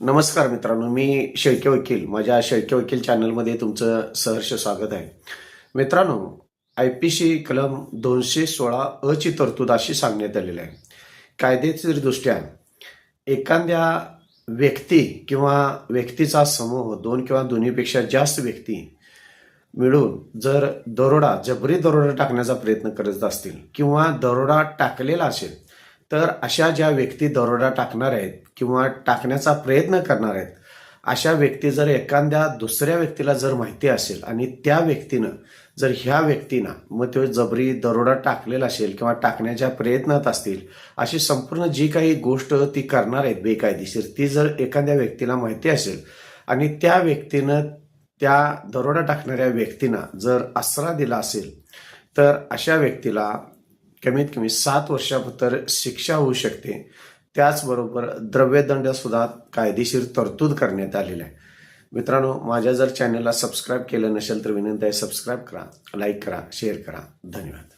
नमस्कार मित्रांनो, मी शेळके वकील. माझ्या शेळके वकील चॅनलमध्ये तुमचं सहर्ष स्वागत आहे. मित्रांनो, IPC कलम 216 अ ची तरतूद अशी सांगण्यात आलेली आहे. कायदेशीरदृष्ट्या एखाद्या व्यक्ती किंवा व्यक्तीचा समूह, दोन किंवा दोन्हीपेक्षा जास्त व्यक्ती मिळून जर जबरी दरोडा टाकण्याचा प्रयत्न करत असतील किंवा दरोडा टाकलेला असेल, तर अशा ज्या व्यक्ती दरोडा टाकणार आहेत किंवा टाकण्याचा प्रयत्न करणार आहेत, अशा व्यक्ती जर एखाद्या दुसऱ्या व्यक्तीला जर माहिती असेल आणि त्या व्यक्तीनं जर ह्या व्यक्तीनं मग तो जबरी दरोडा टाकलेला असेल किंवा टाकण्याच्या प्रयत्नात असतील, अशी संपूर्ण जी काही गोष्ट ती करणार आहेत बेकायदेशीर, ती जर एखाद्या व्यक्तीला माहिती असेल आणि त्या व्यक्तीनं त्या दरोडा टाकणाऱ्या व्यक्तीनं जर आसरा दिला असेल, तर अशा व्यक्तीला कमीत कमी 7 वर्षापर्यंत शिक्षा होऊ शकते. त्याचबरोबर द्रव्यदंड सुद्धा कायदेशीर तरतूद करण्यात आलेला आहे. मित्रांनो, माझ्या जर चॅनलला सबस्क्राईब केलं नसेल तर विनंती आहे, सबस्क्राईब करा, लाईक करा, शेअर करा. धन्यवाद.